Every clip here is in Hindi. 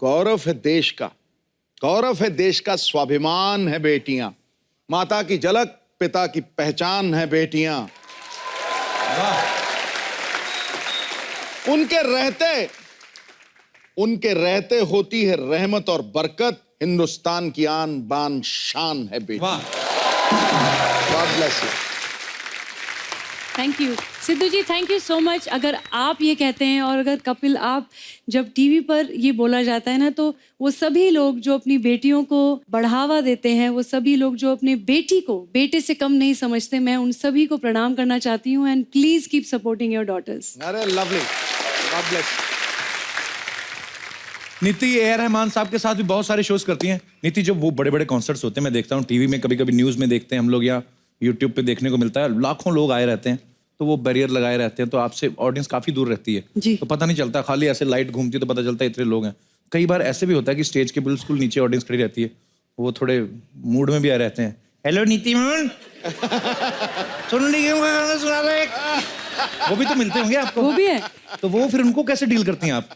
गौरव है देश का, गौरव है देश का, स्वाभिमान है बेटियां, माता की झलक पिता की पहचान है बेटियां। उनके रहते होती है रहमत और बरकत, हिंदुस्तान की आन बान शान है बेटी। God bless you. Thank you Siddhu ji, thank you so much. अगर आप ये कहते हैं और अगर कपिल आप जब टीवी पर ये बोला जाता है ना, तो वो सभी लोग जो अपनी बेटियों को बढ़ावा देते हैं, वो सभी लोग जो अपने बेटी को बेटे से कम नहीं समझते, मैं उन सभी को प्रणाम करना चाहती हूँ। And please keep supporting your daughters. अरे lovely, god bless. Niti A are Rahman साहब के साथ भी बहुत सारे शोज करती हैं। नीति, जो वो बड़े बड़े कॉन्सर्ट्स होते हैं, मैं देखता हूँ टीवी में, कभी कभी न्यूज में देखते हैं हम लोग, या यूट्यूब पे देखने को मिलता है, लाखों लोग आए रहते हैं, तो वो बैरियर लगाए रहते हैं, तो आपसे ऑडियंस काफी दूर रहती है जी। तो पता नहीं चलता, खाली ऐसे लाइट घूमती है तो पता चलता है इतने लोग हैं। कई बार ऐसे भी होता है कि स्टेज के बिल्कुल नीचे ऑडियंस खड़ी रहती है, वो थोड़े मूड में भी आए रहते हैं। हेलो नीति मैम, सुन ली गाना सुना रहे, वो भी तो मिलते होंगे आपको। वो भी है। तो वो फिर उनको कैसे डील करती हैं आप?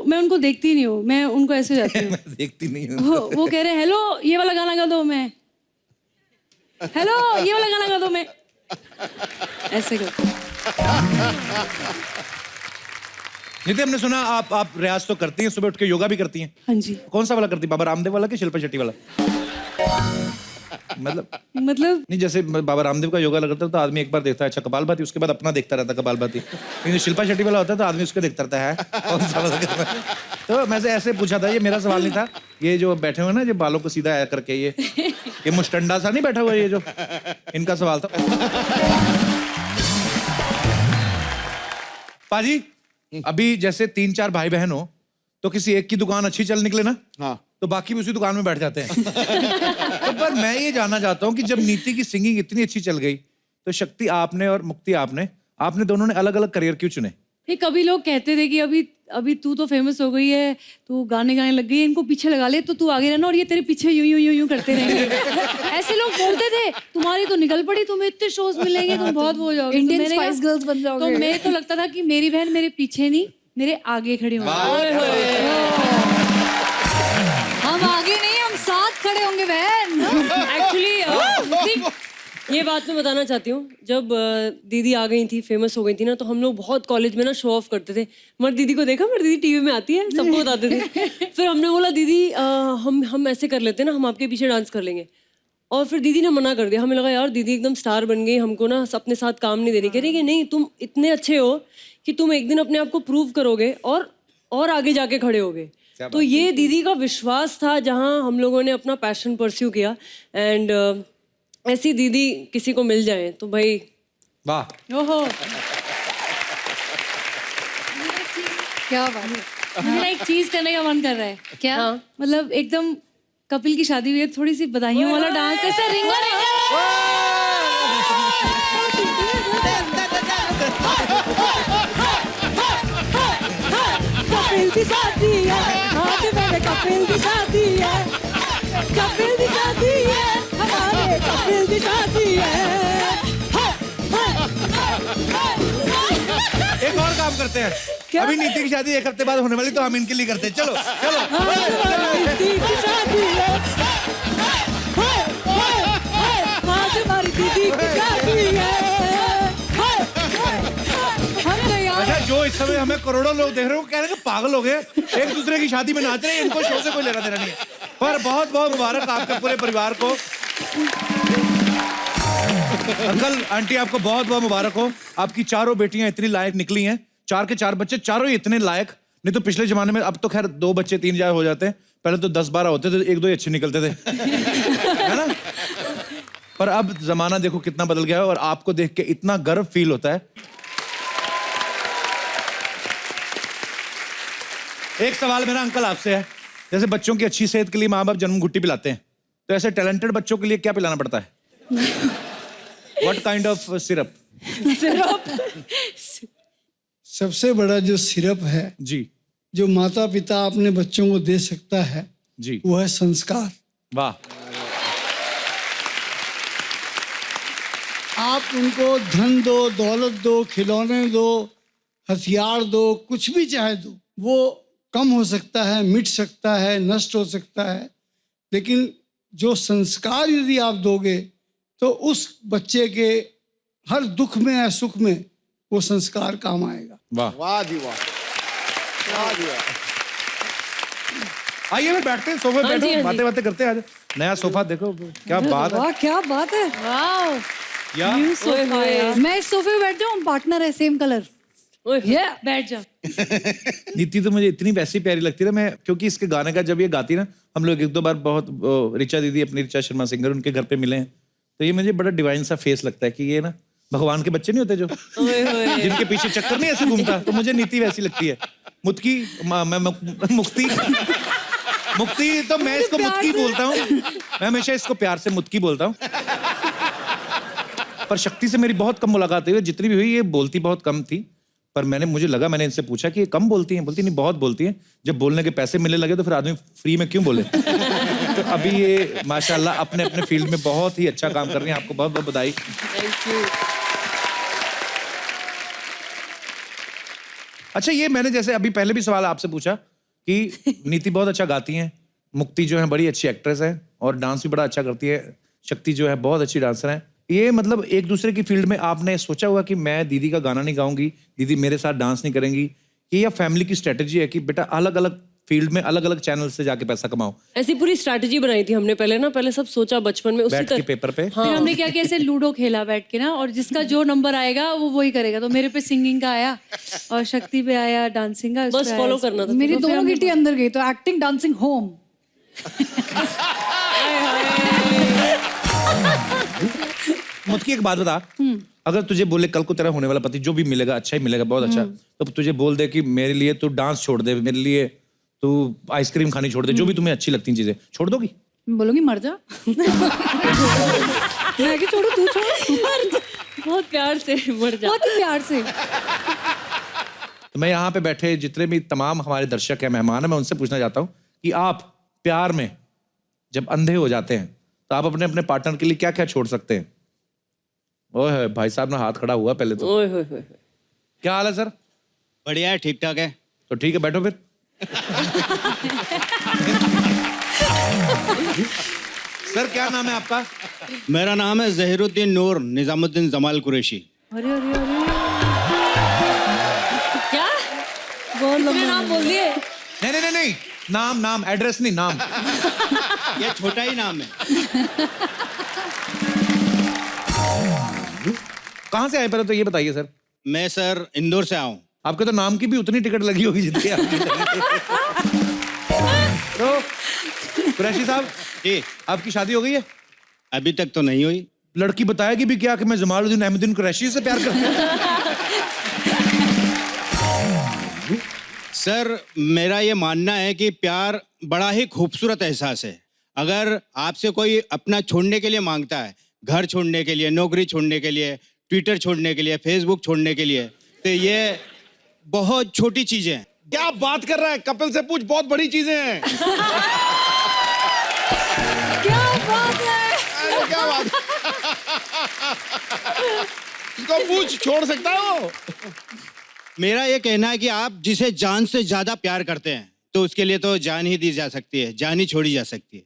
मैं उनको देखती नहीं हूँ, मैं उनको ऐसे जाती हूँ। मैं देखती नहीं हूँ। वो कह रहे हैं हेलो ये वाला गाना गा दो, मैं हेलो ये वाला गाना गा दो, मैं ऐसे करती हूँ। नितिन, हमने सुना आप रियाज तो करती हैं, सुबह उठ के योगा भी करती हैं। हाँ जी। कौन सा वाला करती हैं, बाबा रामदेव वाला कि शिल्पा शेट्टी वाला? मतलब नहीं, जैसे बाबा रामदेव का योगा लगता है तो आदमी एक बार देखता है, अच्छा कपालभाति, उसके बाद अपना देखता रहता है कपालभाति। लेकिन शिल्पा शेट्टी वाला होता है तो आदमी उसको देखता रहता है कौन सा वाला करना है। तो मैं से ऐसे पूछा था, ये मेरा सवाल नहीं था। ये जो बैठे हुए ना, जो बालों को सीधा करके, ये मुस्टंडा सा नहीं बैठा हुआ, ये जो इनका सवाल था। पाजी, अभी जैसे 3-4 भाई बहन हो तो किसी एक की दुकान अच्छी चल निकले ना, हाँ, तो बाकी भी उसी दुकान में बैठ जाते हैं। तो पर मैं ये जानना चाहता हूँ कि जब नीति की सिंगिंग इतनी अच्छी चल गई, तो शक्ति आपने और मुक्ति आपने दोनों ने अलग अलग करियर क्यों चुने? कभी लोग कहते थे कि अभी तू तो फेमस हो गई है, तू गाने गाने लग गई है, इनको पीछे लगा ले तो तू आगे रहना और ये तेरे पीछे यूं करते रहेंगे। ऐसे लोग बोलते थे। तुम्हारी तो निकल पड़ी, तुम्हें इतने शोज मिलेंगे, तुम बहुत वो हो जाओगे, इंडियन स्पाइस गर्ल्स बन जाओगे। तो मैं तो लगता था कि मेरी बहन मेरे पीछे नहीं, मेरे आगे खड़ी होंगी। हम आगे नहीं, हम साथ खड़े होंगे बहन। एक्चुअली ये बात मैं बताना चाहती हूँ। जब दीदी आ गई थी, फेमस हो गई थी ना, तो हम लोग बहुत कॉलेज में ना शो ऑफ करते थे। मगर दीदी को देखा, मेरी दीदी टीवी में आती है, सबको बताते थे। फिर हमने बोला दीदी हम ऐसे कर लेते हैं ना, हम आपके पीछे डांस कर लेंगे। और फिर दीदी ने मना कर दिया। हमें लगा यार दीदी एकदम स्टार बन गई, हमको ना अपने साथ काम नहीं दे रही। कह रही कि नहीं, तुम इतने अच्छे हो कि तुम एक दिन अपने आप को प्रूव करोगे और आगे जाके खड़े होगे। तो ये दीदी का विश्वास था, जहाँ हम लोगों ने अपना पैशन परस्यू किया। एंड ऐसी दीदी किसी को मिल जाए तो भाई वाह। ओहो, क्या बात है। मुझे एक चीज करने का मन कर रहा है। क्या? हाँ, मतलब एकदम कपिल की शादी हुई है, थोड़ी सी बधाइयों वाला डांस, ऐसा रिंगा कपिल की शादी है आज, मेरे कपिल की शादी है, कपिल की शादी है, हमारे कपिल की शादी है। एक और काम करते हैं, अभी नीति की शादी 1 हफ्ते बाद होने वाली, तो हम इनके लिए करते हैं। चलो चलो। दीदी की शादी है आज, हमारी दीदी की शादी है। अच्छा, जो इस समय हमें करोड़ों लोग देख रहे हो, कह रहे हैं पागल हो गए, एक दूसरे की शादी में नाच रहे हैं, इनको शो से कोई लेना देना नहीं है। पर बहुत बहुत मुबारक आपके पूरे परिवार को। अंकल आंटी, आपको बहुत बहुत मुबारक हो। आपकी चारों बेटियां इतनी लायक निकली हैं, 4 के 4 बच्चे, चारों ही इतने लायक। नहीं तो पिछले जमाने में, अब तो खैर 2 बच्चे 3 जाए हो जाते हैं, पहले तो 10-12 होते थे, 1-2 ही अच्छे निकलते थे, है ना? पर अब जमाना देखो कितना बदल गया है, और आपको देख के इतना गर्व फील होता है। एक सवाल मेरा अंकल आपसे है, जैसे बच्चों की अच्छी सेहत के लिए माँ बाप जन्म घुट्टी पिलाते हैं, तो ऐसे टैलेंटेड बच्चों के लिए क्या पिलाना पड़ता है? What kind of syrup? सबसे बड़ा जो सिरप है जी, जो माता पिता अपने बच्चों को दे सकता है जी, वो है संस्कार। वाह। आप उनको धन दो, दौलत दो, खिलौने दो, हथियार दो, कुछ भी चाहे दो, वो कम हो सकता है, मिट सकता है, नष्ट हो सकता है, लेकिन जो संस्कार यदि आप दोगे तो उस बच्चे के हर दुख में या सुख में वो संस्कार काम आएगा। वाह, वाह जी वाह, वाह जी वाह। आइए फिर बैठते हैं, सोफे हाँ जी, बैठो, हाँ जी। बातें बातें करते हैं। आज नया सोफा देखो, क्या बात है वाह क्या बात है। वाओ यार। न्यू सोफा यार। मैं इस सोफे पे बैठ जाऊँ, पार्टनर है सेम कलर। ये बैठ जा। नीति तो मुझे इतनी वैसी प्यारी लगती है ना, मैं क्योंकि इसके गाने का जब ये गाती ना, हम लोग एक दो बार बहुत ऋचा दीदी, अपनी ऋचा शर्मा सिंगर, उनके घर पे मिले हैं, तो ये मुझे बड़ा डिवाइन सा फेस लगता है कि ये ना भगवान के बच्चे नहीं होते जो जिनके पीछे चक्कर नहीं ऐसे घूमता, तो मुझे नीति वैसी लगती है। मुक्ति मुक्ति मुक्ति तो मैं इसको मुक्ति बोलता हूँ, मैं हमेशा इसको प्यार से मुक्ति बोलता हूँ। पर शक्ति से मेरी बहुत कम मुलाकात हुई, जितनी भी हुई ये बोलती बहुत कम थी। पर मुझे लगा, मैंने इनसे पूछा कि ये कम बोलती हैं, बोलती नहीं बहुत बोलती हैं। जब बोलने के पैसे मिलने लगे तो फिर आदमी फ्री में क्यों बोले। तो अभी ये माशाल्लाह अपने अपने फील्ड में बहुत ही अच्छा काम कर रही हैं, आपको बहुत बहुत बधाई। Thank you. अच्छा, ये मैंने जैसे अभी पहले भी सवाल आपसे पूछा कि नीति बहुत अच्छा गाती हैं, मुक्ति जो है बड़ी अच्छी एक्ट्रेस है और डांस भी बड़ा अच्छा करती है, शक्ति जो है बहुत अच्छी डांसर है। ये मतलब एक दूसरे की फील्ड में आपने सोचा हुआ कि मैं दीदी का गाना नहीं गाऊंगी, दीदी मेरे साथ डांस नहीं करेंगी, ये या फैमिली की स्ट्रेटेजी है कि बेटा अलग अलग फील्ड में अलग अलग चैनल से जाके पैसा कमाओ? ऐसी पूरी स्ट्रैटेजी बनाई थी हमने पहले ना, पहले सब सोचा बचपन में उसी बैठ के तरह। पेपर पे फिर हमने क्या किया, ऐसे लूडो खेला बैठ के ना, और जिसका जो नंबर आएगा वो वही करेगा। तो मेरे पे सिंगिंग का आया और शक्ति पे आया डांसिंग का। बस फॉलो करना था। मेरी दोनों गिट्टी अंदर गई, तो एक्टिंग डांसिंग होम। मुझकी एक बात बता, अगर तुझे बोले कल को तेरा होने वाला पति जो भी मिलेगा अच्छा ही मिलेगा, बहुत अच्छा, तो तुझे बोल दे कि मेरे लिए तू डांस छोड़ दे, मेरे लिए तू आइसक्रीम खानी छोड़ दे, जो भी तुम्हें अच्छी लगती चीजें छोड़ दोगी? बोलूंगी मर जा। मैं कि छोड़ू, तू छोड़। बहुत प्यार से मर जा। बहुत ही प्यार से। तो मैं यहाँ पे बैठे जितने भी तमाम हमारे दर्शक हैं, मेहमान हैं, मैं उनसे पूछना चाहता हूँ कि आप प्यार में जब अंधे हो जाते हैं तो आप अपने अपने पार्टनर के लिए क्या क्या छोड़ सकते हैं? ओए भाई साहब ना हाथ खड़ा हुआ पहले तो। ओए होए होए। क्या हाल है सर? बढ़िया है, ठीक ठाक है। तो ठीक है, बैठो फिर। सर क्या नाम है आपका? मेरा नाम है जहीरुद्दीन नूर निजामुद्दीन जमाल कुरैशी। अरे अरे अरे क्या बोल नाम बोल दिए? नहीं नहीं नहीं नहीं, नाम एड्रेस नहीं, नाम। ये छोटा ही नाम है। कहाँ से आए पहले तो ये बताइए सर। मैं सर इंदौर से आऊँ। आपके तो नाम की भी उतनी टिकट लगी होगी जितनी आपकी लगी है। तो कुरैशी साहब जी, आपकी शादी हो गई है? अभी तक तो नहीं हुई। लड़की बताएगी भी क्या कि मैं जमालुद्दीन अहमदुद्दीन कुरैशी से प्यार करता हूँ? सर मेरा ये मानना है कि प्यार बड़ा ही खूबसूरत एहसास है। अगर आपसे कोई अपना छोड़ने के लिए मांगता है, घर छोड़ने के लिए, नौकरी छोड़ने के लिए, ट्विटर छोड़ने के लिए, फेसबुक छोड़ने के लिए, तो ये बहुत छोटी चीजें हैं। क्या बात कर रहा है? कपिल से पूछ, बहुत बड़ी चीजें हैं। क्या बात है। अरे क्या बात। इसको पूछ, छोड़ सकता हो? मेरा ये कहना है कि आप जिसे जान से ज्यादा प्यार करते हैं तो उसके लिए तो जान ही दी जा सकती है, जान ही छोड़ी जा सकती है।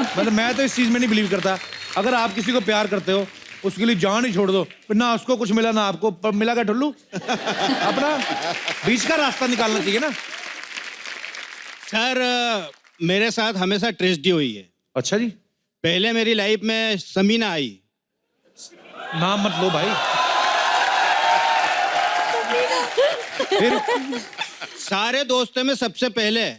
मतलब मैं तो इस चीज में नहीं बिलीव करता। अगर आप किसी को प्यार करते हो उसके लिए जान ही छोड़ दो, फिर ना उसको कुछ मिला ना आपको, पर मिला क्या ठुल्लू। अपना बीच का रास्ता निकालना चाहिए ना। सर मेरे साथ हमेशा ट्रेजेडी हुई है। अच्छा जी, पहले मेरी लाइफ में समीना आई। नाम मत लो भाई। फिर सारे दोस्तों में सबसे पहले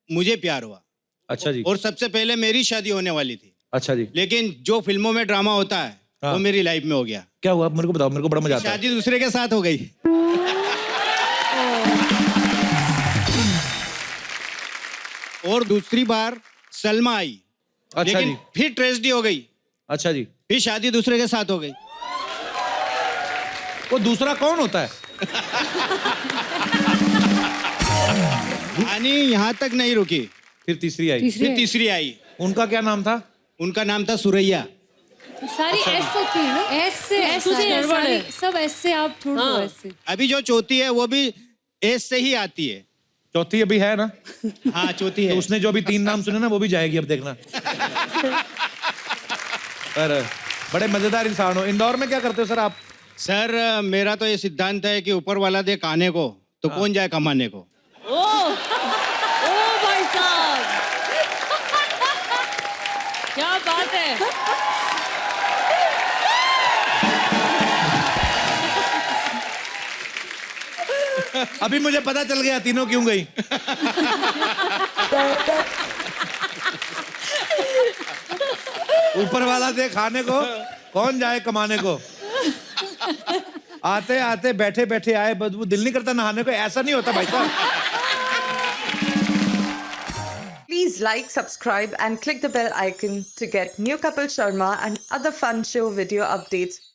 मुझे प्यार हुआ अच्छा जी, और सबसे पहले मेरी शादी होने वाली थी। अच्छा जी, लेकिन जो फिल्मों में ड्रामा होता है हाँ। वो मेरी लाइफ में हो गया। क्या हुआ मेरे को बताओ, मेरे को बड़ा मजा आता है। शादी दूसरे के साथ हो गई। और दूसरी बार सलमा आई। अच्छा लेकिन जी, फिर ट्रेजेडी हो गई, अच्छा जी। फिर शादी दूसरे के साथ हो गई। वो दूसरा कौन होता है? कहानी यहाँ तक नहीं रुकी, फिर तीसरी आई। फिर तीसरी आई। उनका क्या नाम था? उनका नाम था सुरैया। सारी एस होती है ना, एस से एस से से गड़बड़ है। सब एस से, आप छोड़ दो हाँ। एस से। अभी जो चौथी है वो भी एस से ही आती है। चौथी अभी है ना? हाँ चौथी तो है। उसने जो अभी 3 नाम सुने ना वो भी जाएगी, अब देखना। पर बड़े मजेदार इंसान हो। इंदौर में क्या करते हो सर आप? सर मेरा तो ये सिद्धांत है कि ऊपर वाला दे खाने को तो कौन जाए कमाने को। ओ भाई साहब, क्या बात है। अभी मुझे पता चल गया तीनों क्यों गई। ऊपर वाला दे खाने को, कौन जाए कमाने को। आते आते बैठे बैठे आए, बदबू, दिल नहीं करता नहाने को। ऐसा नहीं होता भाई साहब। Please like, subscribe and click the bell icon to get new Kapil Sharma and other fun show video updates